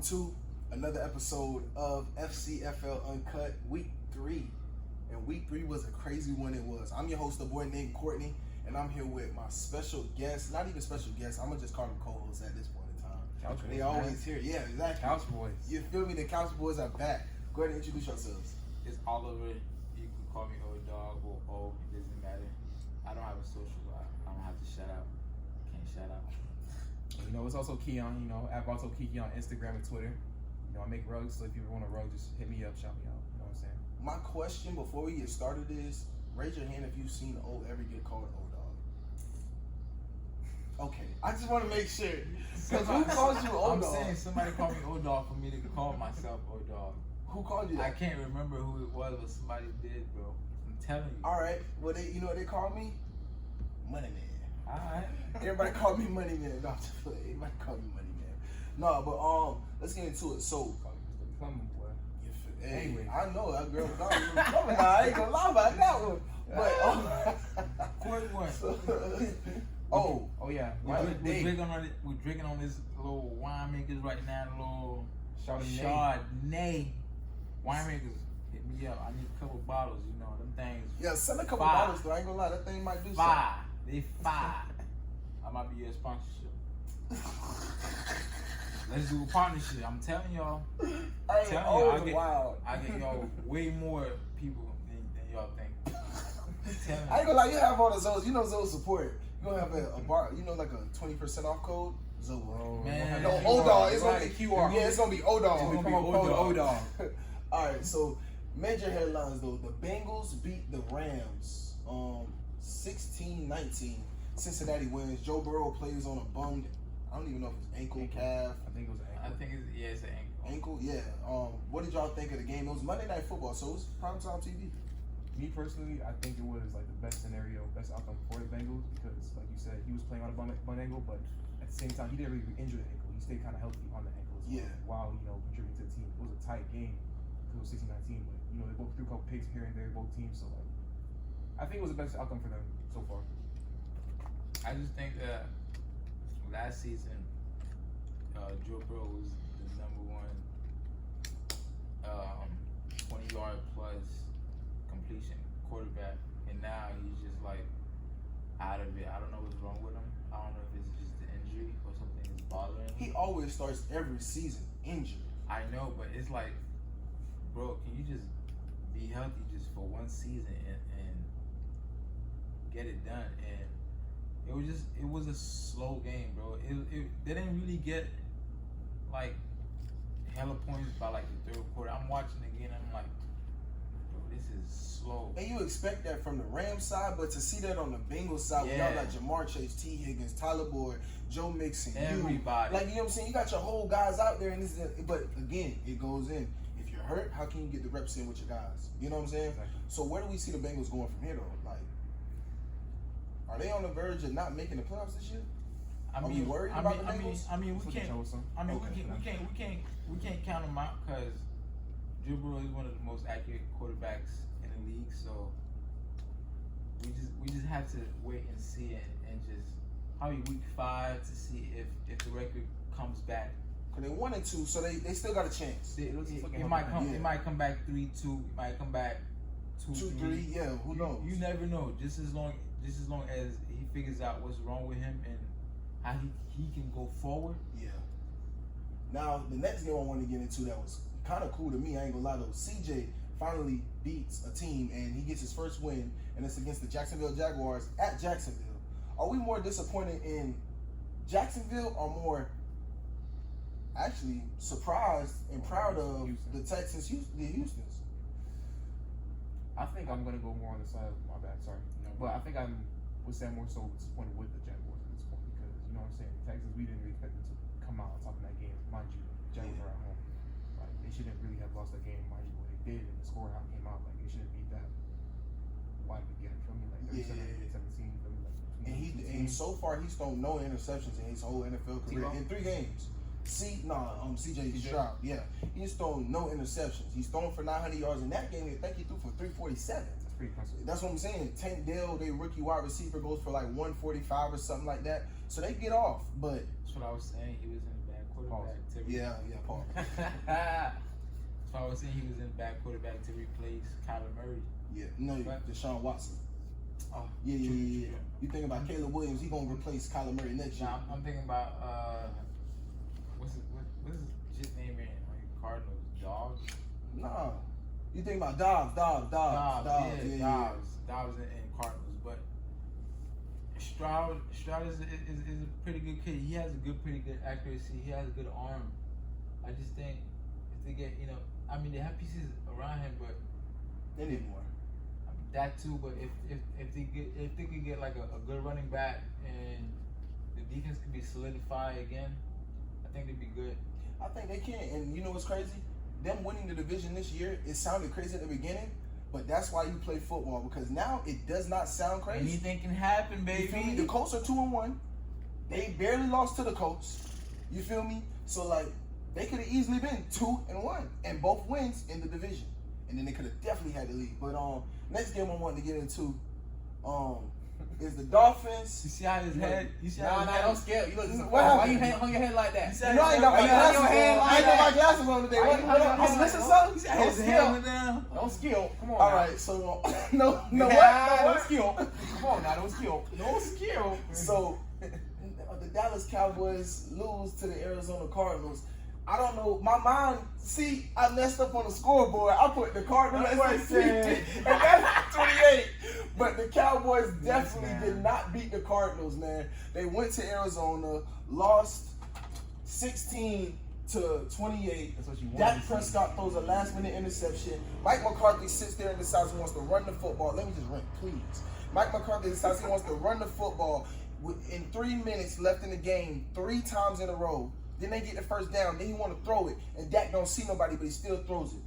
to another episode of FCFL Uncut, Week 3. And Week 3 was a crazy one it was. I'm your host, a boy named Courtney, and I'm here with my special guest. Not even special guest, I'm going to just call them co-hosts at this point in time. Couch They boys, always here. Yeah, exactly. Couch boys. You feel me? The Couch Boys are back. Go ahead and introduce yourselves. It's Oliver. You can call me old dog or O. It doesn't matter. I don't have a social. I don't have to shout out. Can't shout out. You know, it's also Keon, at also Kiki on Instagram and Twitter. I make rugs, so if you want a rug, just hit me up, shout me out. You know what I'm saying? My question before we get started is, raise your hand if you've seen O ever get called O-Dog. Okay, I just want to make sure. Because who calls you O-Dog? I'm saying somebody called me old dog for me to call myself old dog. Who called you that? I can't remember who it was, but somebody did, bro. I'm telling you. All right. Well, you know what they call me? Money Man. All right. Everybody call me Money Man. No, I'm just playing. Everybody call me Money Man. No, but let's get into it. So, The plumber boy. hey, Anyway. I know that girl. I ain't gonna lie about that one. But Quick one. oh yeah. We're drinking on this little winemakers right now. Little Chardonnay. Winemakers, hit me up. I need a couple bottles. Them things. Yeah, send a couple Five. bottles though. I ain't gonna lie, that thing might do Five. They five. I might be your sponsorship. Let's do a partnership. I'm telling y'all. Hey, I get y'all way more people than y'all think. I ain't gonna lie, you have all the Zoes. Zoe support. You gonna have a bar, like a 20% off code. Zoe. Man. No, O-Dog. It's gonna be QR. Yeah, it's gonna be O-Dog. It's gonna be O-Dog. All right, so major headlines though. The Bengals beat the Rams 16-19. Cincinnati wins. Joe Burrow plays on a bummed, I don't even know if it's ankle, calf. I think it was an ankle. I think it's an ankle. Ankle, yeah. What did y'all think of the game? It was Monday Night Football, so it was primetime TV. Me personally, I think it was like the best scenario, best outcome for the Bengals because, like you said, he was playing on a bum ankle, but at the same time, he didn't really injure the ankle. He stayed kind of healthy on the ankle as well. Yeah. While contributing to the team. It was a tight game because it was 16-19, but they both threw a couple picks here and there, both teams. So I think it was the best outcome for them so far. I just think that last season, Joe Burrow was the number one 20-yard plus completion quarterback, and now he's just like out of it. I don't know what's wrong with him. I don't know if it's just the injury or something is bothering him. He always starts every season injured. I know, but it's like, bro, can you just be healthy just for one season and get it done? And it was a slow game, bro. They didn't really get like hella points by like the third quarter. I'm watching again. I'm like, bro, this is slow. And you expect that from the Rams side, but to see that on the Bengals side, with y'all like Jamar Chase, T. Higgins, Tyler Boyd, Joe Mixon, everybody. You know what I'm saying? You got your whole guys out there, and but again, it goes in. If you're hurt, how can you get the reps in with your guys? You know what I'm saying? Exactly. So where do we see the Bengals going from here, though? Like, are they on the verge of not making the playoffs this year? Are you worried about the Bengals? We can't count them out because Joe Burrow is one of the most accurate quarterbacks in the league. So we just have to wait and see and just probably week 5 to see if the record comes back. Because they 1-2, so they still got a chance. It might come back 3-2. It might come back 2-3. Yeah, who knows? You never know. Just as long as he figures out what's wrong with him and how he can go forward. Yeah. Now, the next game I want to get into that was kind of cool to me, I ain't gonna lie though. CJ finally beats a team and he gets his first win, and it's against the Jacksonville Jaguars at Jacksonville. Are we more disappointed in Jacksonville or more actually surprised and proud of the Texans, the Houstons? I think I'm going to go more on the side of my bad, sorry. But I think I would say I'm more so disappointed with the Jaguars at this point because, you know what I'm saying, Texas, we didn't really expect them to come out on top of that game. Mind you, Jaguars are at home. Like, they shouldn't really have lost that game, mind you, what they did, and the score how it came out. Like, they shouldn't beat that widely yet, feel me? Like, 37-17, feel me? Like, and so far, he's thrown no interceptions in his whole NFL career in 3 games. CJ Stroud, yeah. He's thrown no interceptions. He's thrown for 900 yards in that game. I think he threw for 347. That's pretty impressive. That's what I'm saying. Tank Dell, their rookie wide receiver, goes for like 145 or something like that. So they get off, but that's what I was saying. He was in a bad quarterback to Yeah, Paul. So I was saying he was in back quarterback to replace Kyler Murray. Yeah, no, Right. Deshaun Watson. Oh, Yeah. true. You think about Caleb Williams? He gonna replace Kyler Murray next year. Nah, I'm thinking about what's his shit name in like Cardinals? Dogs. Nah, you think about Dobbs. Yeah, Dobbs in Cardinals, but Stroud is a pretty good kid. He has pretty good accuracy. He has a good arm. I just think if they get, I mean, they have pieces around him, but They need more. that too. But if they could get like a good running back and the defense could be solidified again, I think they'd be good. I think they can. And you know what's crazy? Them winning the division this year, it sounded crazy at the beginning, but that's why you play football, because now it does not sound crazy. Anything can happen, You feel me? baby. The Colts are 2-1. They barely lost to the Colts. You feel me? So like they could have easily been 2-1 and both wins in the division, and then they could have definitely had the lead. But next game I wanted to get into is the Dolphins. You see how his head? You see how Nah, his nah, head? don't scare. You look What why happened? you hung your head like that? You know I ain't got my Why you glasses hung your head on. like I ain't got my that? glasses on today. Why What? you hung your I'm head missing like something? His head Don't went skill. down. Don't skill. Come on. All now. right, so no, Nah, what? don't skill. Come on now, don't skill. Don't skill. So the Dallas Cowboys lose to the Arizona Cardinals. I don't know. My mind, see, I messed up on the scoreboard. I put the Cardinals That's what at I'm 16, saying. and that's 28. But the Cowboys definitely man. did not beat the Cardinals, man. They went to Arizona, lost 16-28. That's what you want. Dak Prescott throws a last-minute interception. Mike McCarthy sits there and decides he wants to run the football. Let me just run, please. Mike McCarthy decides he wants to run the football in 3 minutes left in the game, 3 times in a row. Then they get the first down. Then he want to throw it, and Dak don't see nobody, but he still throws it.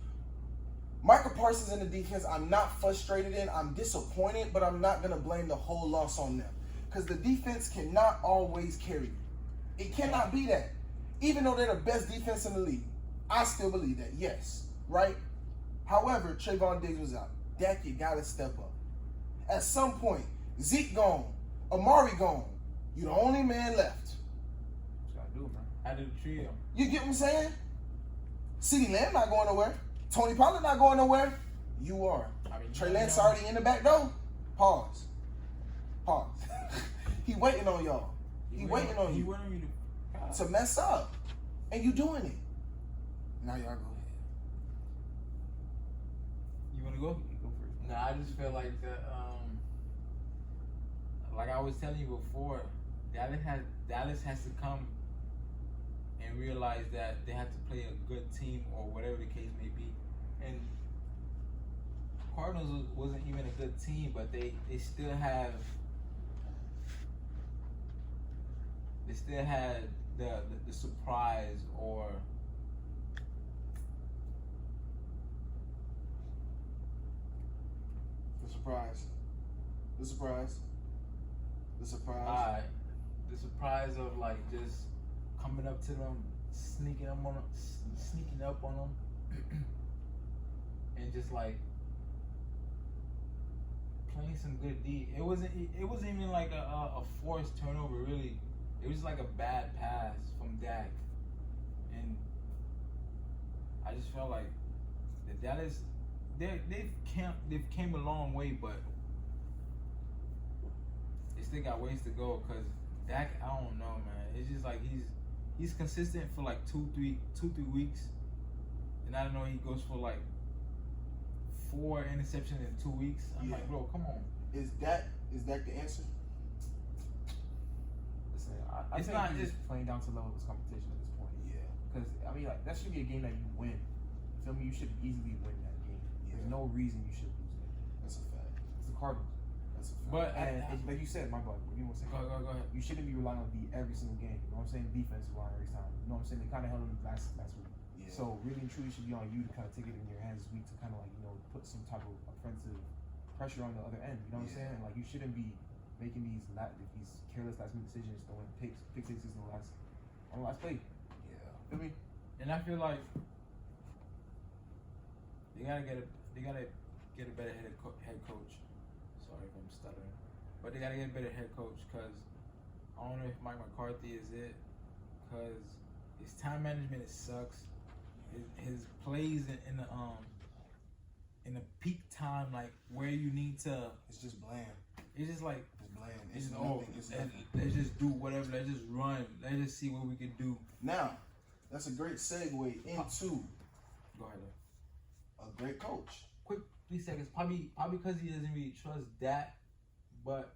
Michael Parsons in the defense, I'm not frustrated in. I'm disappointed, but I'm not going to blame the whole loss on them, because the defense cannot always carry you. It cannot be that. Even though they're the best defense in the league, I still believe that, yes, right? However, Trayvon Diggs was out. Dak, you got to step up. At some point, Zeke gone, Amari gone. You're the only man left. What you gotta do, man? Out of the trio. You get what I'm saying? CeeDee Lamb not going nowhere. Tony Pollard not going nowhere. You are. I mean, Trey Lance already in the back door. Pause. He waiting on y'all. He waiting on He you wanted me to. to mess up. And you doing it. Now y'all go ahead. You want to go? You go first. Nah, I just feel like like I was telling you before, Dallas has to come and realize that they have to play a good team or whatever the case may be. And Cardinals wasn't even a good team, but they still had the surprise or The surprise. The surprise of like just coming up to them, sneaking up on them, and just like playing some good D. It wasn't even like a forced turnover really. It was like a bad pass from Dak, and I just felt like the Dallas they've came a long way, but they still got ways to go. Cause Dak, I don't know, man. It's just like he's consistent for like 2-3 weeks, and I don't know, he goes for like 4 interceptions in 2 weeks. I'm like, bro, come on. Is that the answer? Listen, I It's think not- he's just playing down to the level of his competition at this point. Yeah. Because I mean, like that should be a game that you win. You feel me? You should easily win that game. There's Yeah. no reason you should lose it. That's a fact. It's the Cardinals. That's a fact. But And like you said, my bad. Give me 1 second. go ahead. You shouldn't be relying on D every single game. You know what I'm saying? Defense line every time. You know what I'm saying? They kind of held him last week. Yeah. So really and truly, it should be on you to kind of take it in your hands this week to kind of like put some type of offensive pressure on the other end. You know what I'm Yeah. saying? Like you shouldn't be making these careless last minute decisions, throwing pick sixes on the last play. Yeah. Feel me? And I feel like they gotta get a better head coach. Sorry if I'm stuttering, but they gotta get a better head coach, because I don't know if Mike McCarthy is it, because His time management, it sucks. His plays in the peak time, like where you need to. It's just bland. It's just like It's bland. it's nothing. It's nothing. let's just do whatever. Let's just run. Let's just see what we can do. Now, that's a great segue into Go ahead. a great coach. Quick 3 seconds. Probably because he doesn't really trust that, but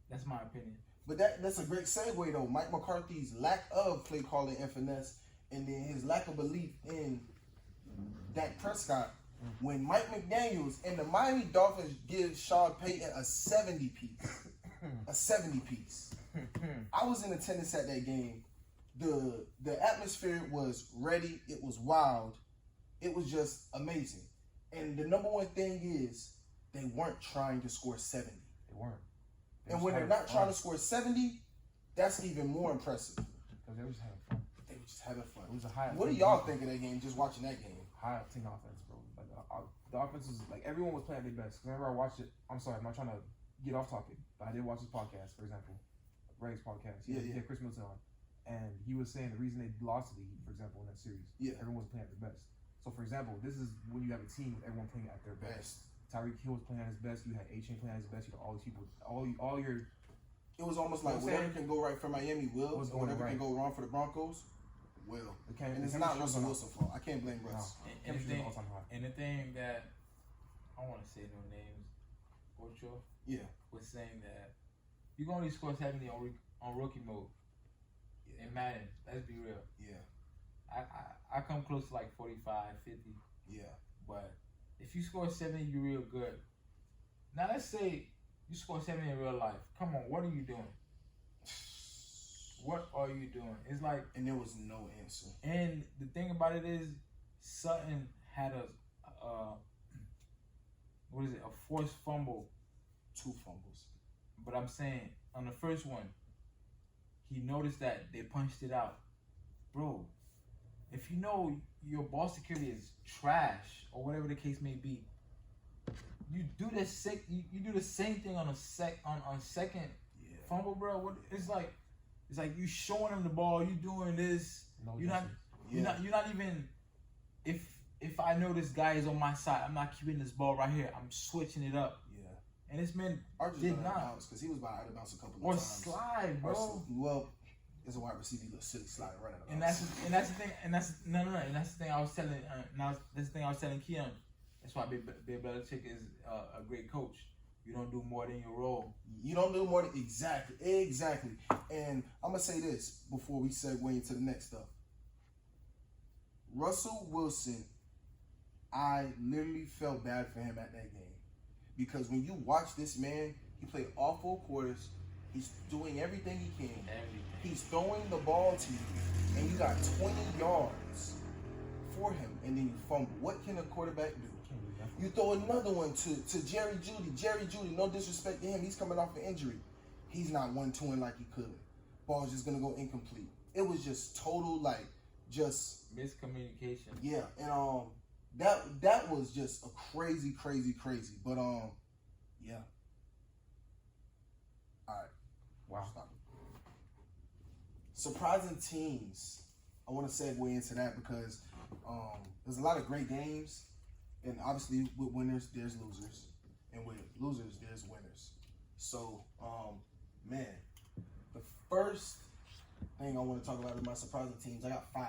that's my opinion. But that's a great segue though. Mike McCarthy's lack of play calling and finesse, and then his lack of belief in Dak Prescott. When Mike McDaniels and the Miami Dolphins give Sean Payton a 70 piece, a 70 piece. I was in attendance at that game. The atmosphere was ready. It was wild. It was just amazing. And the number one thing is they weren't trying to score 70. They weren't. And when they're not trying to score 70, that's even more impressive. Because they were just having fun. They were just having fun. It was a high. What do y'all think of that game? Just watching that game. High octane offense, bro. Like the offense was like everyone was playing their best. Whenever I watched it, I'm sorry, I'm not trying to get off topic, but I did watch his podcast, for example, Greg's podcast. He had Chris Milton on, and he was saying the reason they lost to the Heat, for example, in that series, everyone was playing at their best. So, for example, this is when you have a team with everyone playing at their best. Tyreek Hill was playing at his best. You had A-Chain playing at his best. You had all these people, all your. It was almost like whatever can go right for Miami will, and whatever can go wrong for the Broncos will. And it's not Russell Wilson's fault. I can't blame Russ. And the thing that I want to say no names, Ocho, was saying that you can only score 70 on rookie mode in Madden. Let's be real. I come close to like 45, 50. But if you score 70, you're real good. Now let's say you score 70 in real life. Come on, what are you doing? What are you doing? It's like, and there was no answer. And the thing about it is, Sutton had a forced fumble. 2 fumbles. But I'm saying on the first one, he noticed that they punched it out, bro. If you know your ball security is trash or whatever the case may be, you do the same thing on second fumble, bro. It's like you showing them the ball, you doing this. No, you're not even. If I know this guy is on my side, I'm not keeping this ball right here. I'm switching it up. And this man did not, because he was about out of bounds a couple of times. Or slide, bro. Well, as a wide receiver, he looks silly sliding right out of bounds. And that's the thing. And that's the thing I was telling. That's the thing I was telling Keon. That's why Bill Belichick is a great coach. You don't do more than your role. You don't do more than exactly. And I'm gonna say this before we segue into the next stuff. Russell Wilson, I literally felt bad for him at that game. Because when you watch this man, he played all 4 quarters. He's doing everything he can. He's throwing the ball to you, and you got 20 yards for him, and then you fumble. What can a quarterback do? You throw another one to Jerry Jeudy. Jerry Jeudy, no disrespect to him, he's coming off an injury. He's not 1-2-ing like he could. Ball's just gonna go incomplete. It was just total just miscommunication. Yeah, and that was just a crazy. But yeah. All right. Wow. Stop it. Surprising teams. I want to segue into that because there's a lot of great games, and obviously with winners there's losers, and with losers there's winners. So, man, the first thing I want to talk about is my surprising teams. I got 5.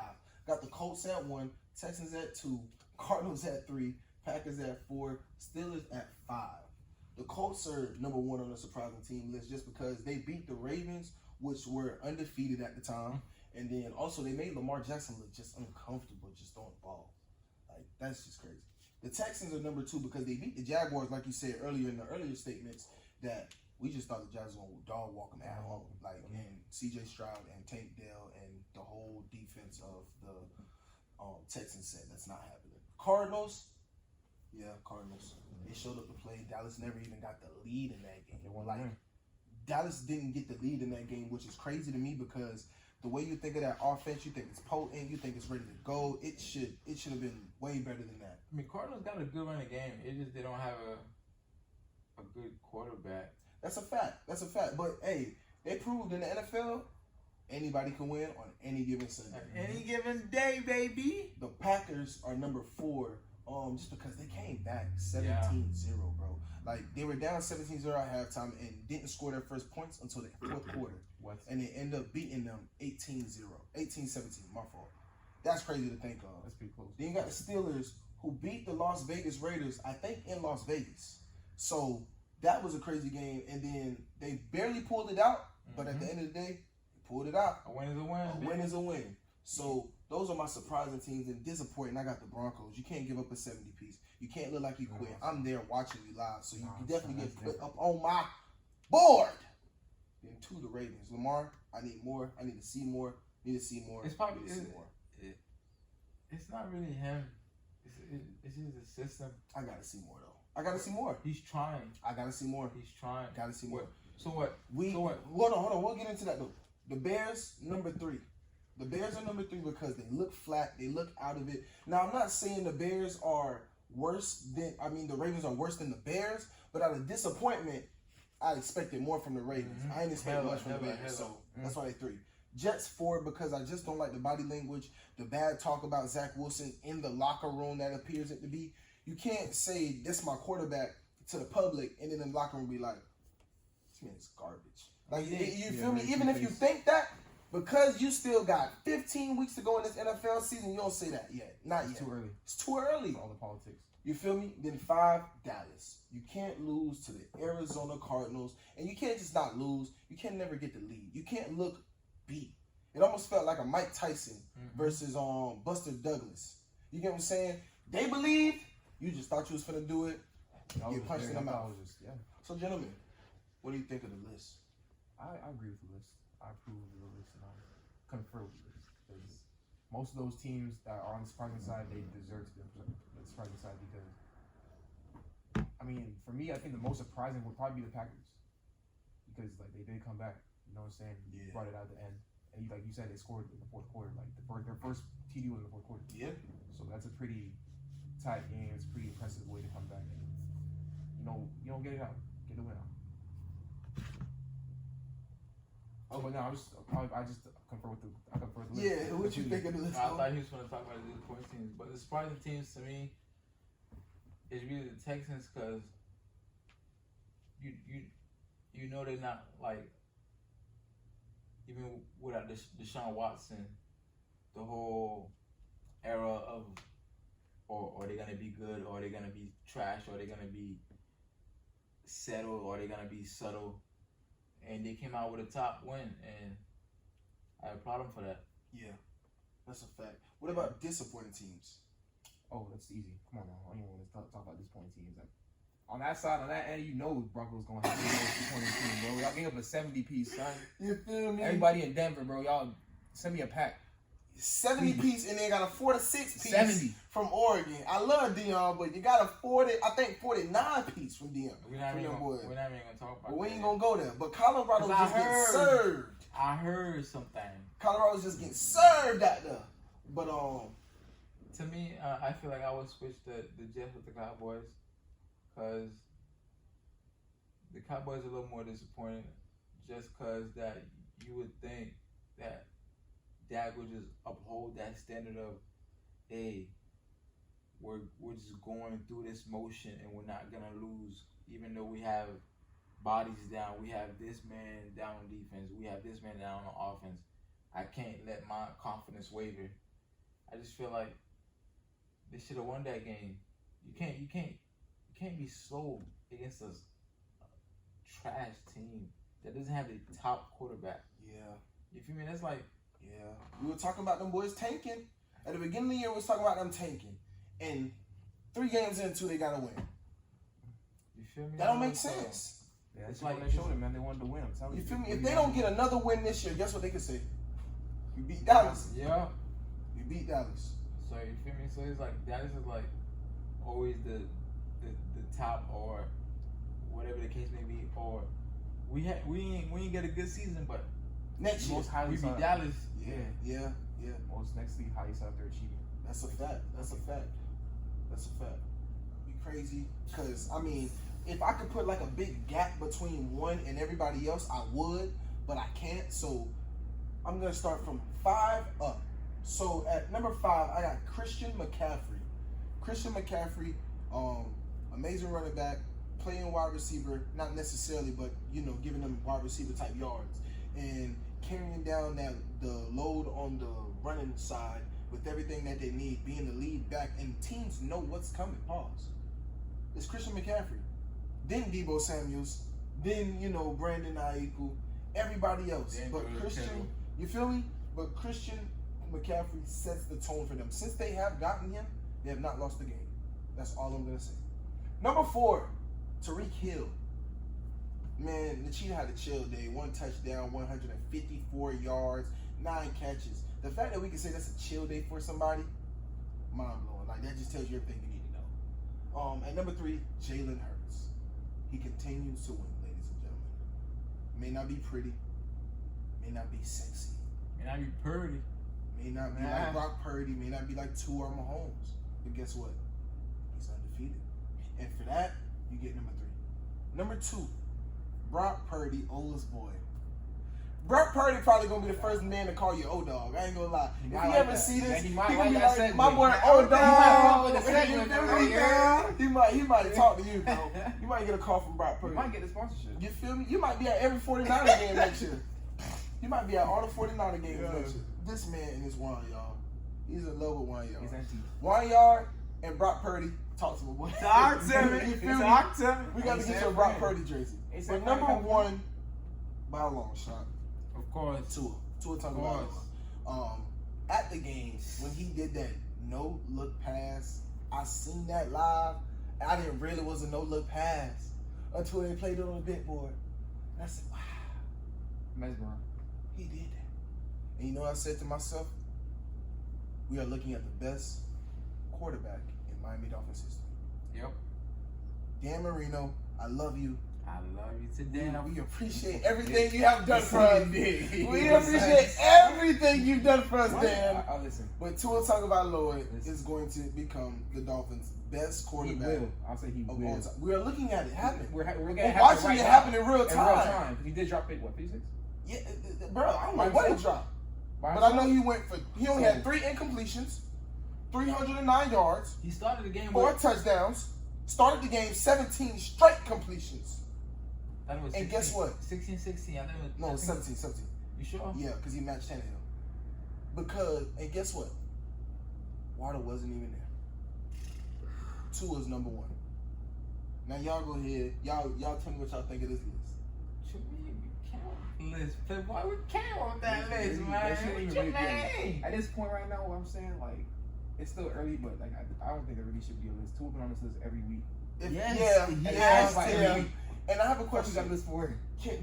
Got the Colts at 1, Texans at 2, Cardinals at 3, Packers at 4, Steelers at 5. The Colts are number 1 on the surprising team list just because they beat the Ravens, which were undefeated at the time, and then also they made Lamar Jackson look just uncomfortable just throwing the ball. Like, that's just crazy. The Texans are number 2 because they beat the Jaguars, like you said earlier in the earlier statements, that we just thought the Jaguars were going to dog walk them at home. Like, and C.J. Stroud and Tank Dell and the whole defense of the Texans said that's not happening. Cardinals. They showed up to play. Dallas never even got the lead in that game. Dallas didn't get the lead in that game, which is crazy to me because the way you think of that offense, you think it's potent, you think it's ready to go. It should have been way better than that. I mean, Cardinals got a good run of game. It just they don't have a good quarterback. That's a fact. But hey, they proved in the NFL Anybody can win on any given Sunday. Any given day, baby. The Packers are number 4, just because they came back 17-0, bro. Like, they were down 17-0 at halftime and didn't score their first points until the fourth quarter. What? And they end up beating them 18-0. 18-17, my fault. That's crazy to think of. That's pretty close. Then you got the Steelers, who beat the Las Vegas Raiders, I think, in Las Vegas. So that was a crazy game. And then they barely pulled it out, but at the end of the day, they pulled it out. A win is a win. A win is a win. So those are my surprising teams. And disappointing, I got the Broncos. You can't give up a 70-piece. You can't look like you quit. I'm there watching you live, so you can definitely get put up on my board. Then 2, the Ravens. Lamar, I need more. I need to see more. Need to see more. It's probably need to see more. It's not really him. It's just the system. I gotta see more though. I gotta see more. He's trying. I gotta see more. He's trying. Gotta see more. So what? Hold on. We'll get into that though. The Bears, number 3. The Bears are number 3 because they look flat. They look out of it. Now, I'm not saying the Bears are worse than, the Ravens are worse than the Bears, but out of disappointment, I expected more from the Ravens. I didn't expect much from the Bears, so that's why they 3. Jets 4 because I just don't like the body language, the bad talk about Zach Wilson in the locker room that appears it to be. You can't say this my quarterback to the public and then in the locker room be like, this man is garbage. Like, you feel me? Even if you think that, because you still got 15 weeks to go in this NFL season, you don't say that yet. Not yet. Too early. It's too early. All the politics. You feel me? Then 5, Dallas. You can't lose to the Arizona Cardinals. And you can't just not lose. You can never get the lead. You can't look beat. It almost felt like a Mike Tyson versus Buster Douglas. You get what I'm saying? They believed. You just thought you was finna do it. Get punched in the mouth. So, gentlemen, what do you think of the list? I agree with the list. I approve of the list, and I confer with the list. Because most of those teams that are on the surprising side, they deserve to be on the surprising side because, for me, I think the most surprising would probably be the Packers. Because, they did come back. You know what I'm saying? Yeah. Brought it out at the end. And, like you said, they scored in the fourth quarter. Their first TD was in the fourth quarter. Yeah. So that's a pretty tight game. It's a pretty impressive way to come back. And, you don't get it out. Get the win out. Oh, but no, I just confer with the list. Yeah, what you think of the list? I thought he was going to talk about the disappointing teams, but the surprising teams to me is really the Texans because you know they're not even without Deshaun Watson, the whole era of or they're gonna be good or they're gonna be trash or they're gonna be settled or they're gonna be subtle. And they came out with a top win, and I applaud them for that. Yeah, that's a fact. What about disappointing teams? Oh, that's easy. Come on now. I don't even want to talk about disappointing teams. On that side, on that end, Broncos going to have a disappointing team, bro. Y'all gave up a 70-piece, son. You feel me? Everybody in Denver, bro. Y'all send me a pack. 70-piece, and they got a 4-6-piece 70 from Oregon. I love Dion, but you got a 49-piece from Dion. We're not even going to talk about but we that. ain't going to go there. But Colorado just getting served. I heard something. Colorado's just getting served out there. But, to me, I feel like I would switch the Jets with the Cowboys because the Cowboys are a little more disappointing just because that you would think that Dak would just uphold that standard of, hey, we're just going through this motion and we're not going to lose even though we have bodies down. We have this man down on defense. We have this man down on offense. I can't let my confidence waver. I just feel like they should have won that game. You can't be slow against a trash team that doesn't have a top quarterback. yeah. You feel me? That's like, Yeah. We were talking about them boys tanking. At the beginning of the year, we was talking about them tanking. And 3 games into, they got to win. you feel me? That don't make sense. Yeah, It's it's like like- they showed it, man. They wanted to win. I'm telling You you. feel me? If they don't get another win this year, guess what they can say? You beat Dallas. Yeah. You beat Dallas. So you feel me? So it's like Dallas is like always the top or whatever the case may be. Or we ain't get a good season, but Next year. Most highly we beat sought. Dallas. Yeah. Most next league highly sought after achieving. That's a fact. Be crazy. Because, if I could put like a big gap between one and everybody else, I would. But I can't. So I'm gonna start from 5 up. So at number 5, I got Christian McCaffrey. Christian McCaffrey, amazing running back, playing wide receiver, not necessarily, but giving them wide receiver type yards and carrying down the load on the running side with everything that they need, being the lead back, and teams know what's coming. Pause. It's Christian McCaffrey. Then Deebo Samuels. Then Brandon Ayuk. Everybody else, Then but Christian. You feel me? But Christian McCaffrey sets the tone for them. Since they have gotten him, they have not lost the game. That's all I'm gonna say. Number 4, Tyreek Hill. Man, the Cheetah had a chill day. 1 touchdown, 154 yards, 9 catches. The fact that we can say that's a chill day for somebody, mind blowing. Like that just tells you everything you need to know. At number 3, Jalen Hurts. He continues to win, ladies and gentlemen. May not be pretty, may not be sexy, And I be pretty. may not be like Brock Purdy, may not be like Tua or Mahomes. But guess what? He's undefeated. And for that, you get number 3. Number 2, Brock Purdy, oldest boy. Brock Purdy probably gonna be the first man to call you old dog. I ain't gonna lie. If you ever see this, he gonna be like, my boy old dog. He might talk to you, bro. You might get a call from Brock Purdy. You might get a sponsorship. You feel me? You might be at every 49er game next year. You might be at all the 49er games next year. This man and his wine, y'all. He's in love with wine, y'all. He's empty. Wine yard and Brock Purdy. Talk to my boy. Talk to me. You feel me? Talk to me. We got to get you a Brock Purdy jersey. But number 1, by a long shot, Of course. Tua Tagovailoa. At the game, when he did that no-look pass, I seen that live. I didn't realize it was a no-look pass until they played it on the big board. And I said, wow, Mesmer. he did that. And you know what I said to myself? We are looking at the best quarterback in Miami Dolphins history. Yep. Dan Marino, I love you. I love you today. We appreciate everything you have done for us. We appreciate everything you've done for us, Dan. I'll listen. But Tua Tagovailoa is going to become the Dolphins' best He quarterback will. I'll say he of will. all time. We are looking at it happen. We're watching it happen in real time. He did drop it, what, 36? Yeah, bro, I don't know what he dropped. But I know he only had 3 incompletions, 309 yards, He started the game 4 with. touchdowns, started the game 17 straight completions. I think it was And guess what? 16. I think it was. No, I it was think- 17. You sure? Yeah, because he matched Tannehill. And guess what? Water wasn't even there. Tua's number 1. Now y'all go ahead. Y'all tell me what y'all think of this list. Should we count list? Why we count on that That list, shouldn't man? even What you really be a- mean? At this point right now, what I'm saying, like, it's still early, but like I don't think there really should be a list. Tua been on this list every week. Yeah. And I have a What you got question. a list for?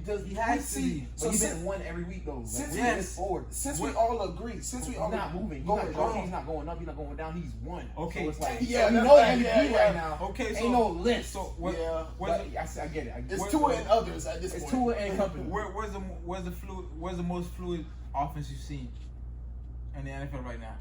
Does He has to be. But So he's since, been one every week though. Like, since we yes. forward. since we all agree, He's not moving. He's going not going up. He's not going down. He's one. Okay. So it's like Yeah, you that's know right. MVP Yeah. right now. Okay, so Ain't no list. So what? Yeah. Where's But I get it. it's Where- Tua and others at this It's point. Tua and company. where's the most fluid offense you've seen in the NFL right now?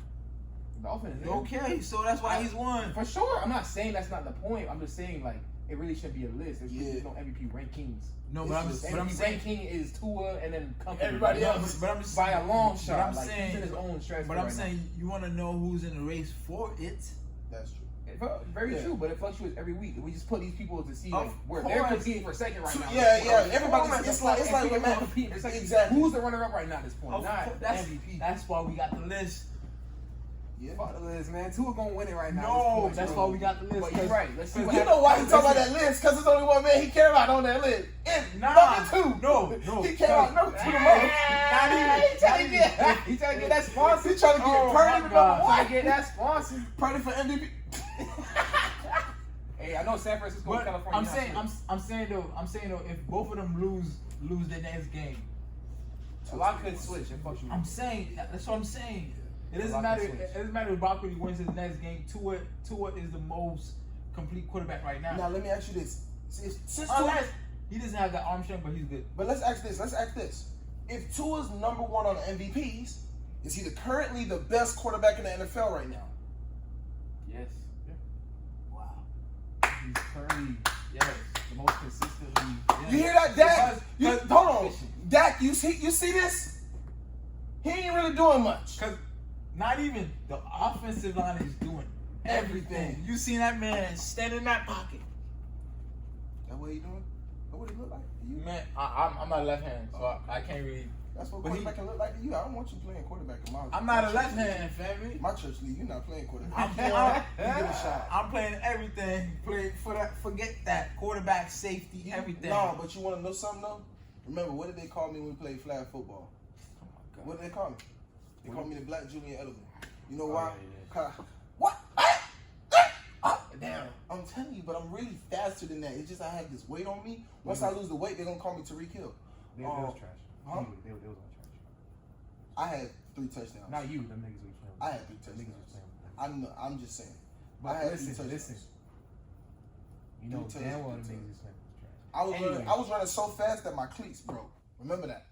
The offense. Okay, so that's why he's won. For sure. I'm not saying that's not the point. I'm just saying like it really should be a list. There's Yeah. no MVP rankings. No, It's but I'm just- just, MVP but I'm saying, ranking is Tua and then company. Everybody else. but I'm just by a long but shot. I'm Like, saying, he's in his own stress. but I'm saying you want to know who's in the race for it. That's true. Very Yeah. true, but it fluctuates every week. We just put these people to see Of like where they're course. competing for second right now. Yeah. Everybody's. It's It's like we're we're competing for second. Exactly. Who's the runner-up right now at this point? Of Not course, MVP. That's why we got the list. Yeah. Fuck the list, man. Tua gonna win it right now. No, at this point. that's why we got the list. But you're right. Let's see what You happens. know why he talking about that list? Because there's only one man he care about on that list. It's Nah. number 2. No. He care about number 2 the most. He trying to get that sponsor. He trying to get Oh, Purdy my to number God. 1. Trying to get that sponsor. Purdy for MVP. Hey, I know San Francisco, But California. I'm not saying though, if both of them lose their next game, a lot could switch and fuck you. I'm saying that's what I'm saying. It doesn't lot matter. can switch. It doesn't matter if Brock Purdy wins his next game. Tua is the most complete quarterback right now. Now let me ask you this: since Unless he doesn't have that arm strength, but he's good. but let's ask this: if Tua's number 1 on the MVPs, is he currently the best quarterback in the NFL right now? Yes. Wow. He's currently, yes, the most consistently. You hear that, Dak? Because- Hold on, Dak. You see this? ain't really doing much. Cause not even the offensive line is doing everything. You seen that man stand in that pocket. That what he doing? That what he look like to you? Man, I'm not left hand, so I can't really. That's what But quarterback can look like to you. I don't want you playing quarterback in my. I'm not a left hand, family. My church league, you're not playing quarterback. I'm You get a shot. I'm playing everything. Play for that. Forget that quarterback, safety, everything. No, but you want to know something though? Remember, what did they call me when we played flag football? Oh my God. What did they call me? They called me the Black Julian Edelman. You know Oh, why? yeah. What? Damn. I'm telling you, but I'm really faster than that. It's just I have this weight on me. Once I lose the weight, they're gonna call me Tariq Hill. They was trash. Huh? They was all trash. I had 3 touchdowns. Not you, them niggas was playing. I had 3 Them niggas was touchdowns. playing. I'm just saying. But I had listen. 3 touchdowns. You know Three damn well them touchdowns. niggas was playing was trash. I was running so fast that my cleats broke. Remember that?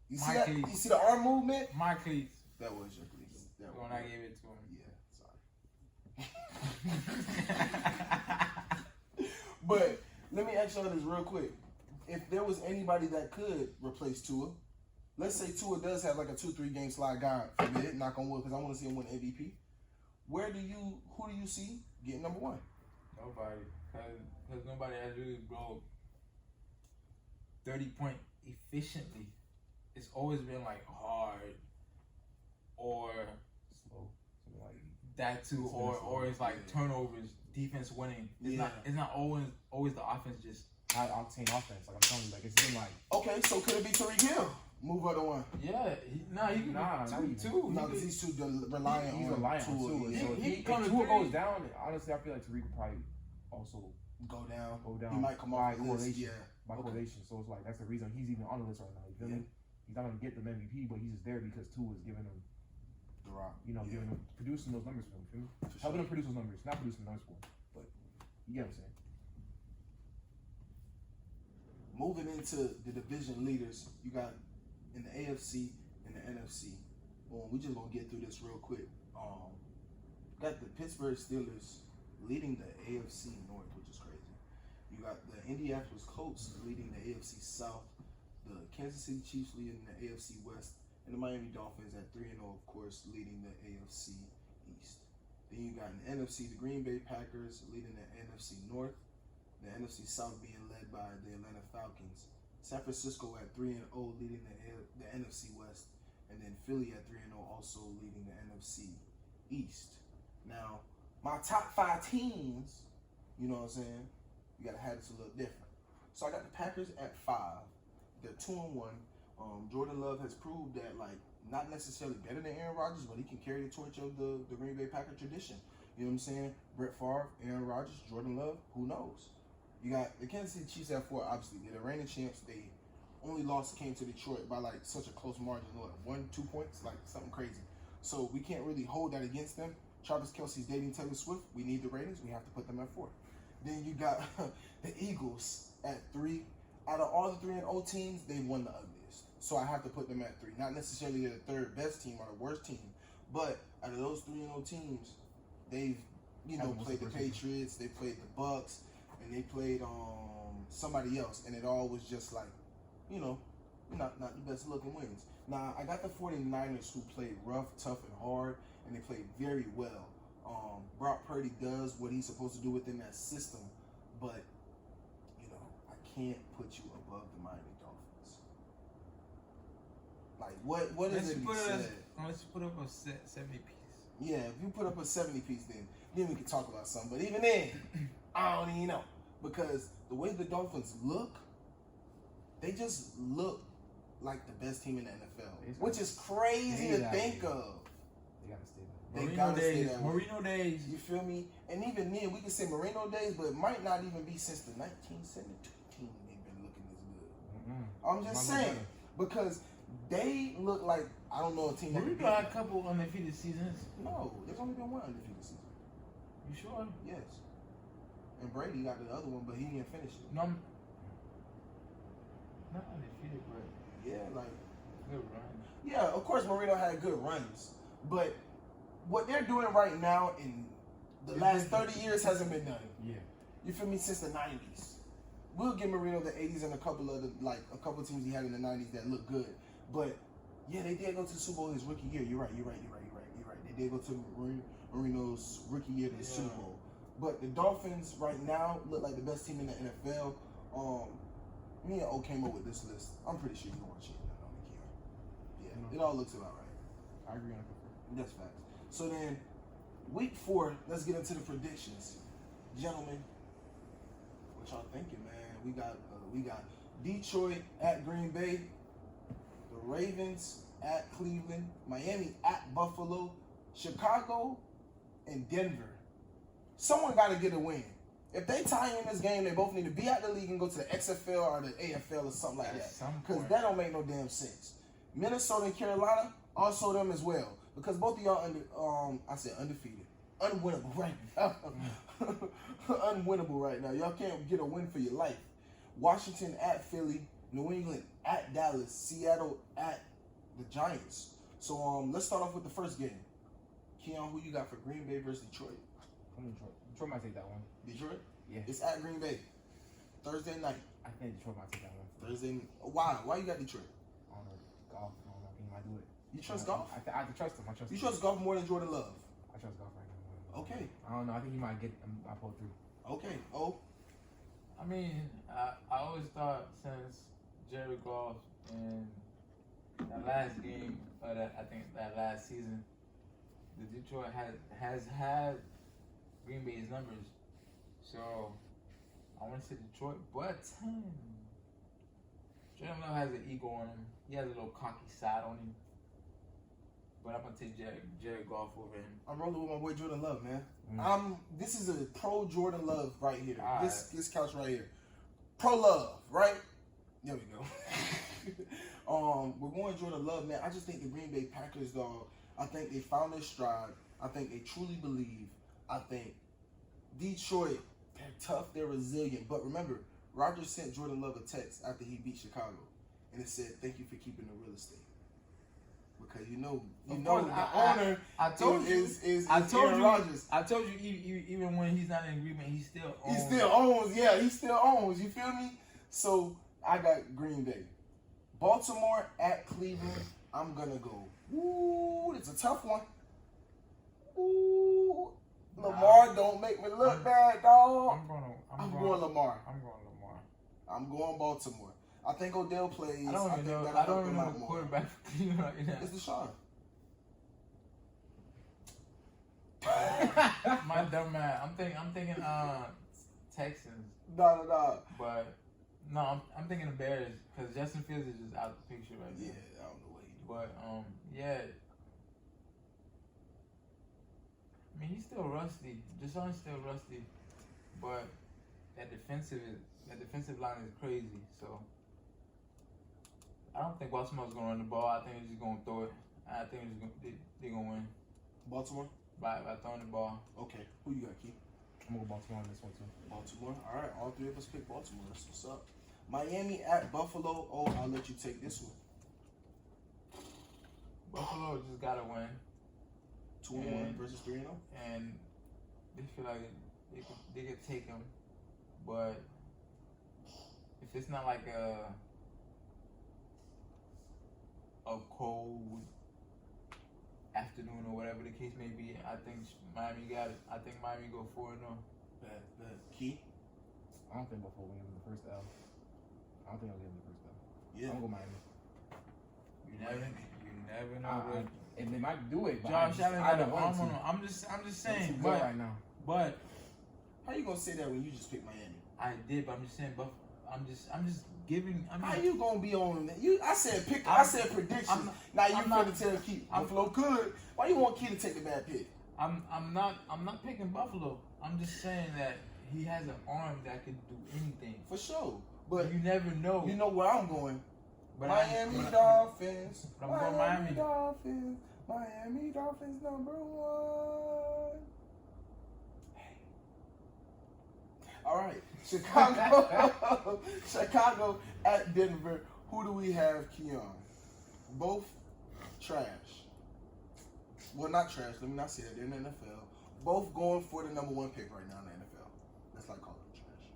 You see My that? cleats. You see the arm movement? My cleats. That was your cleats. That When was I gave it to him. Yeah, sorry. But let me ask y'all this real quick. If there was anybody that could replace Tua, let's say Tua does have like a 2-3 game slide, God forbid, knock on wood, because I want to see him win MVP. Who do you see getting number 1? Nobody, because nobody has really broke 30-point efficiently. It's always been like hard or Slow. Something like that too, or it's like turnovers, defense winning. It's not always the offense just high octane offense. Like I'm telling you, like it's been like Okay, so could it be Tariq Hill? Move other one. yeah. Nah, not even. two. No, because he's too reliant he's on reliant on Tua. Tua. Yeah. So He if come to Tua 3. goes down, honestly, I feel like Tariq would probably also Go down. He might come by off the list. correlation. Yeah. By correlation. So it's like that's the reason he's even on the list right now. You feel me? He's not gonna get the MVP, but he's just there because Tua is giving him, The Rock. giving him producing those numbers for him. Feel me? For Helping sure. him produce those numbers, not producing the numbers for him, but you get what I'm saying. Moving into the division leaders, you got in the AFC and the NFC. Well, we just gonna get through this real quick. Got the Pittsburgh Steelers leading the AFC North, which is crazy. You got the Indianapolis Colts leading the AFC South, the Kansas City Chiefs leading the AFC West, and the Miami Dolphins at 3-0, of course, leading the AFC East. Then you got in the NFC, the Green Bay Packers leading the NFC North, the NFC South being led by the Atlanta Falcons, San Francisco at 3-0 leading the NFC West, and then Philly at 3-0 also leading the NFC East. Now, my top 5 teams, you know what I'm saying, you gotta have this a little different. So I got the Packers at 5. They're 2-1. Jordan Love has proved that, like, not necessarily better than Aaron Rodgers, but he can carry the torch of the Green Bay Packer tradition. You know what I'm saying? Brett Favre, Aaron Rodgers, Jordan Love, who knows? You got the Kansas City Chiefs at 4, obviously. They're the reigning champs. They only lost came to Detroit by, like, such a close margin. What, 1-2 points? Like, something crazy. So we can't really hold that against them. Travis Kelce's dating Taylor Swift. We need the ratings. We have to put them at 4. Then you got the Eagles at 3. Out of all the 3-0 teams, they won the ugliest. So I have to put them at 3. Not necessarily the third best team or the worst team, but out of those 3-0 teams, they've played the Patriots, they played the Bucks, and they played somebody else, and it all was just like, not the best looking wins. Now I got the 49ers who played rough, tough, and hard, and they played very well. Brock Purdy does what he's supposed to do within that system, but I can't put you above the Miami Dolphins. Like, what is it he said? Let's put up a 70 piece. Yeah, if you put up a 70 piece, then we can talk about something. But even then, I don't even know. Because the way the Dolphins look, they just look like the best team in the NFL. Which is crazy to think of. They gotta stay there. Marino days. You feel me? And even then, we can say Marino days, but it might not even be since the 1972 team they've been looking this good. Mm-hmm. I'm just saying. Because they look like, I don't know a team that Marino got a couple undefeated seasons. No, there's only been one undefeated season. You sure? Yes. And Brady got the other one, but he didn't finish it. No, not undefeated, but Yeah, like, good run. yeah, of course Marino had good runs, but what they're doing right now in the last 30 years hasn't been done. Yeah. You feel me? Since the 90s. We'll give Marino the 80s and a couple of teams he had in the 90s that look good. But yeah, they did go to the Super Bowl his rookie year. You're right. They did go to Marino's rookie year to the Super Bowl. But the Dolphins right now look like the best team in the NFL. Me and O came up with this list. I'm pretty sure you don't want to change that on the Keon. Yeah, it all looks about right. I agree on that. That's facts. So then, week 4, let's get into the predictions, gentlemen. What y'all thinking, man? We got Detroit at Green Bay, the Ravens at Cleveland, Miami at Buffalo, Chicago, and Denver. Someone got to get a win. If they tie in this game, they both need to be out the league and go to the XFL or the AFL or something like that. Because that don't make no damn sense. Minnesota and Carolina, also them as well. Because both of y'all undefeated. Unwinnable right now. Unwinnable right now. Y'all can't get a win for your life. Washington at Philly, New England at Dallas, Seattle at the Giants. So let's start off with the first game. Keon, who you got for Green Bay versus Detroit? Detroit might take that one. Detroit? Yeah. It's at Green Bay. Thursday night. I think Detroit might take that one. Thursday. Why? Why you got Detroit? I don't know. Golf. I don't know if he might do it. You trust Goff? I trust him. You trust Goff more than Jordan Love? I trust Goff right now. Okay. I don't know. I think he might get I pull through. Okay. Oh. I mean, I always thought since Jared Goff and that last game, I think that last season, the Detroit has had Green Bay's numbers. So I want to say Detroit, but Jordan Love has an ego on him. He has a little cocky side on him. But I'm gonna take Jared Goff over him. I'm rolling with my boy Jordan Love, man. This is a pro Jordan Love right here. This couch right here. Pro Love, right? There we go. We're going Jordan Love, man. I just think the Green Bay Packers, dog, I think they found their stride. I think they truly believe. I think Detroit, they're tough, they're resilient. But remember, Rodgers sent Jordan Love a text after he beat Chicago. And it said, "Thank you for keeping the real estate." Because you know the owner is Aaron Rodgers. I told you, even when he's not in agreement, he still owns. He still owns. Yeah, he still owns. You feel me? So I got Green Bay. Baltimore at Cleveland. I'm gonna go. Ooh, it's a tough one. Ooh, Lamar, don't make me look bad, dog. I'm going Lamar. I'm going Baltimore. I think Odell plays. I don't even know the quarterback for Cleveland right now. It's Deshaun. My dumb man. I'm thinking Texans. No. But no, I'm thinking the Bears because Justin Fields is just out of the picture right now. Yeah, I don't know what he do. But yeah. I mean, he's still rusty. Deshaun's still rusty, but that defensive line is crazy. So I don't think Baltimore's gonna run the ball. I think they're just gonna throw it. I think they're gonna win. Baltimore? By throwing the ball. Okay. Who you got, Keith? I'm gonna go Baltimore on this one too. Baltimore. All right, all three of us pick Baltimore. That's what's up. Miami at Buffalo. Oh, I'll let you take this one. Buffalo just gotta win. 2-1 versus 3-0. And they feel like they could take him, but if it's not like a cold afternoon or whatever the case may be, I think Miami got it. I think Miami go 4-0. Bad. Key? I don't think Buffalo will give him the first L. I don't think I'll give him the first L. Yeah. I'm gonna go Miami. You never know. And they might do it, but Josh Allen got an arm on him. I'm just saying. But right now. But how you gonna say that when you just picked Miami? I did, but I'm just saying. I'm just giving. How you gonna be on that? I said predictions. Now you finna tell Keith Buffalo could. Why you want Keith to take the bad pick? I'm not picking Buffalo. I'm just saying that he has an arm that could do anything. For sure, but you never know. You know where I'm going. But Miami Dolphins. I'm going Miami. Dolphins. Miami Dolphins #1. Hey. All right, Chicago. Chicago at Denver. Who do we have, Keon? Both trash. Well, not trash. Let me not say that. They're in the NFL. Both going for the #1 pick right now in the NFL. Let's not call them trash.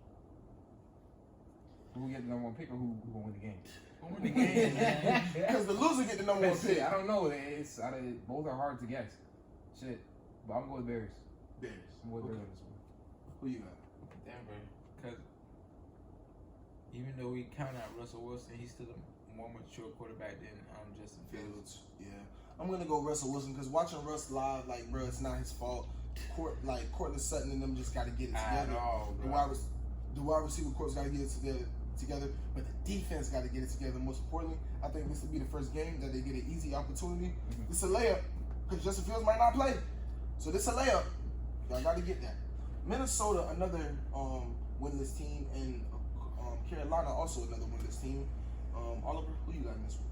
Who will get the #1 pick or who will win the game? Who win the game, man? Because the loser get the number one pick. I don't know. Both are hard to guess. Shit. But I'm going with Bears. Bears. I'm going with Bears on this one. Who you got? Denver. Because even though we count out Russell Wilson, he's still a more mature quarterback than Justin Fields. Yeah. I'm going to go Russell Wilson because watching Russ live, like, bro, it's not his fault. Courtland Sutton and them just got to get it together. The wide receiver corps got to get it together, but the defense got to get it together. Most importantly, I think this will be the first game that they get an easy opportunity. It's a layup because Justin Fields might not play, so this is a layup. Y'all got to get that. Minnesota, another winless team, and Carolina, also another winless team. Oliver, who you got in this one?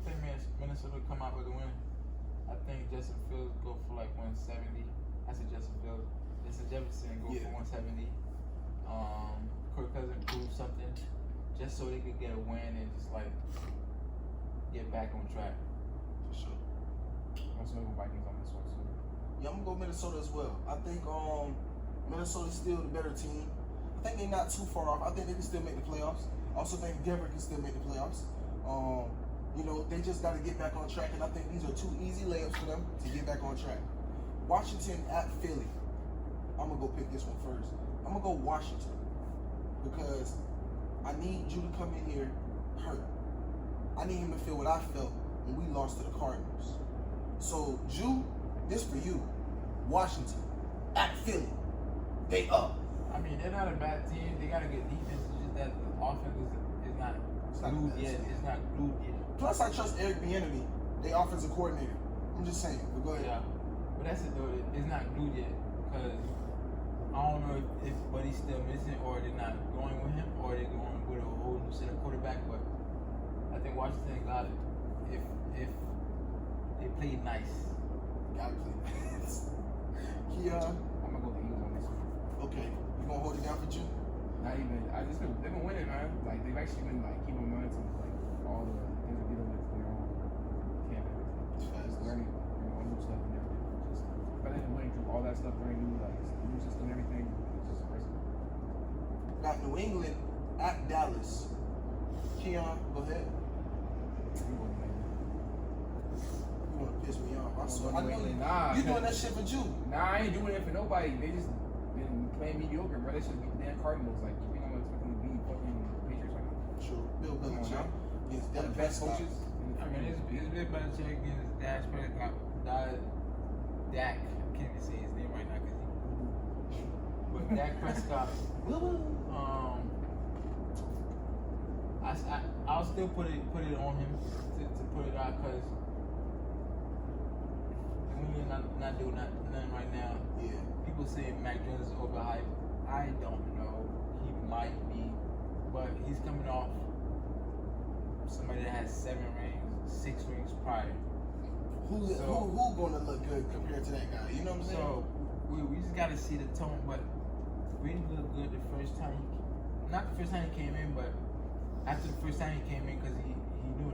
I think Minnesota come out with a win. I think Justin Fields go for like 170. I said Justin Fields. Justin Jefferson go for 170. Kirk Cousins prove something just so they could get a win and just like get back on track. For sure. I'm also going to go Vikings on this one too. Yeah, I'm gonna go Minnesota as well. I think Minnesota's still the better team. I think they're not too far off. I think they can still make the playoffs. I also think Denver can still make the playoffs. You know, they just got to get back on track, and I think these are two easy layups for them to get back on track. Washington at Philly. I'm gonna go pick this one first. I'm gonna go Washington because I need you to come in here hurt. I need him to feel what I felt when we lost to the Cardinals. So, Jew, this for you. Washington at Philly. They up. I mean, they're not a bad team. They got a good defense. It's just that the offense is not glued yet. It's not glued yet. Plus, I trust Eric Bieniemy, their offensive coordinator. I'm just saying. But go ahead. Yeah, but that's it though. It's not glued yet because I don't know if Buddy's still missing or they're not going with him or they're going with a whole new set of quarterback. But I think Washington got it if they play nice. Gotta play nice. Keon. I'm gonna go with the Eagles on this one. Okay, you gonna hold it down for you? Not even. They've been winning, man. Like they've actually been like keeping momentum, like all the things that dealing with their own camp and everything. Just learning new stuff and everything. Just but they've been winning through all that stuff, learning new new system and everything. It's just impressive. Got New England at Dallas. Keon, go ahead. You wanna piss me off? I know you. Nah, You doing that shit for you? Nah, I ain't doing it for nobody. They just been playing mediocre, bro. They should beat the damn Cardinals. Like, you think I'm expecting to beat fucking Patriots right now? Sure. Bill Belichick against One of Dak the best Prescott. coaches. I mean, it's Bill Belichick against Dak Prescott. Dak, I can't even say his name right now because he. But Dak Prescott. I'll still put it on him to put it out because we're not doing nothing right now. Yeah. People say Mac Jones is overhyped. I don't know. He might be, but he's coming off somebody that has 6 rings prior. Who gonna look good compared to that guy? You know what I'm saying? So we just got to see the tone, but Brady looked good the first time. Not the first time he came in, but after the first time he came in because he knew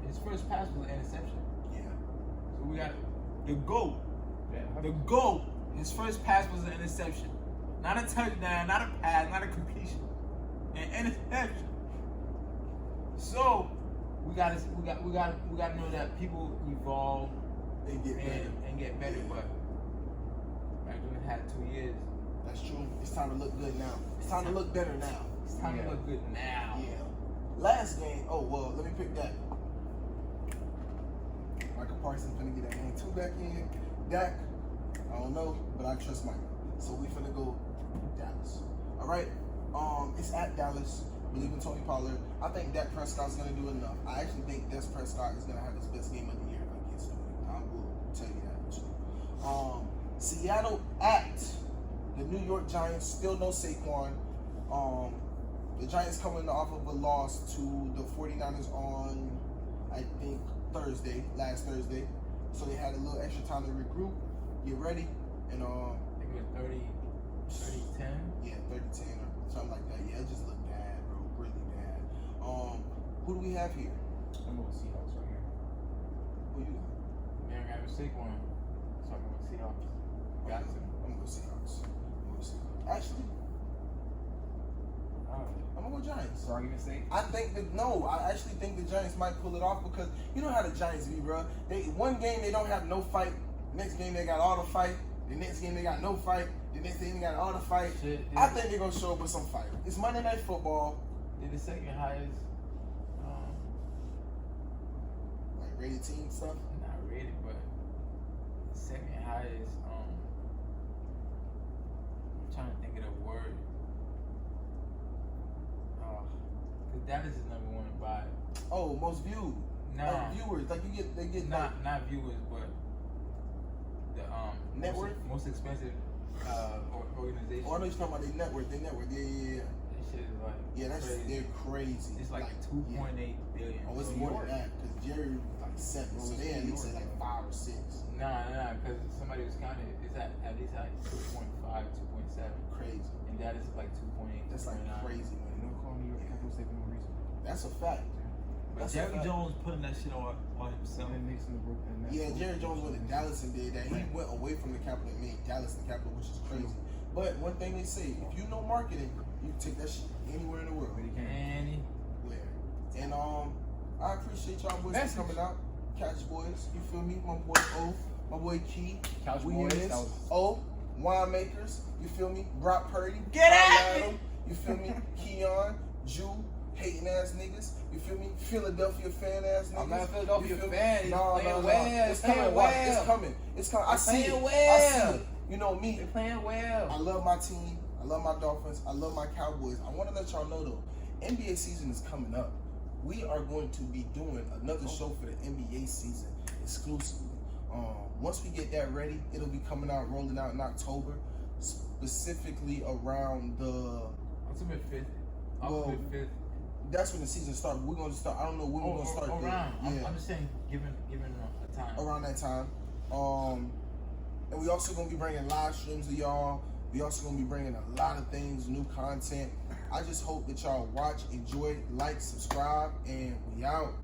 his first pass was an interception. Yeah. So we got the GOAT. Yeah. The GOAT. His first pass was an interception, not a touchdown, not a pass, not a completion, an interception. So we gotta know that people evolve They get better. and get better. But Mac Jones had 2 years. That's true. It's time to look good now. It's time to look better now. It's time to look good now. Yeah. Last game. Oh well, let me pick that. Michael Parsons finna get that game 2 back in. Dak, I don't know, but I trust Mike. So we finna go Dallas. All right. It's at Dallas. Believe in Tony Pollard. I think Dak Prescott's gonna do enough. I actually think Dak Prescott is gonna have his best game of the year against him. I will tell you that too. Seattle at the New York Giants. Still no Saquon. The Giants coming off of a loss to the 49ers on, I think, last Thursday. So they had a little extra time to regroup, get ready, and I think it was 30-10. yeah, 30-10 or something like that. Yeah, it just looked bad, bro, really bad. Who do we have here? I'm going with Seahawks right here. Who you got? Man, I got a Saquon. So I'm going to Seahawks. Got to. I'm gonna go Seahawks. Actually, I'm gonna go Giants. For argument's sake. I actually think the Giants might pull it off because you know how the Giants be, bro. One game they don't have no fight. Next game they got all the fight. The next game they got no fight. The next game they got all the fight. I think they're gonna show up with some fight. It's Monday Night Football. They're the second highest. Like rated team stuff. Not rated, but second highest. I'm trying to think of the word. Cause Dallas is number one by. Oh, most viewed. Nah. Like viewers, like they get Not viewers, but the network. most expensive organization. Oh, I know you're talking about their network. Yeah. That shit is like They're crazy. It's like 2.8 billion. Oh, it's more than that because Jerry was like 7, so they at least at like 5 or 6. Nah, because somebody was counting it. It's at least like 2.5, 2.7. Crazy. And that is like 2.8. That's like crazy, man. No call New York Capitals for no reason. That's a fact. But Jerry Jones putting that shit on himself. And Knicks in the broken. Yeah, Jerry Jones went to Dallas and did that. He went away from the capital and made Dallas the capital, which is crazy. But one thing they say, if you know marketing, you can take that shit anywhere in the world. Anywhere. And I appreciate y'all boys for coming out. Couch Boys, you feel me? My boy O, my boy Key. Couch Boys. O, Winemakers, you feel me? Brock Purdy. Get at me! You feel me? Keon, Jew, hating ass niggas. You feel me? Philadelphia fan ass niggas. I'm not a Philadelphia fan. He's No. well. It's coming. Well. It's coming. I see it. Well. I see it. You know me. They're playing well. I love my team. I love my Dolphins. I love my Cowboys. I want to let y'all know though, NBA season is coming up. We are going to be doing another show for the NBA season exclusively. Once we get that ready, it'll be coming out, rolling out in October, specifically around the Ultimate 5th. Well, 5th. That's when the season starts. We're gonna start. I don't know when we're gonna start. Around. Yeah. I'm just saying, given a time. Around that time. And we also gonna be bringing live streams to y'all. We also gonna be bringing a lot of things, new content. I just hope that y'all watch, enjoy, like, subscribe, and we out.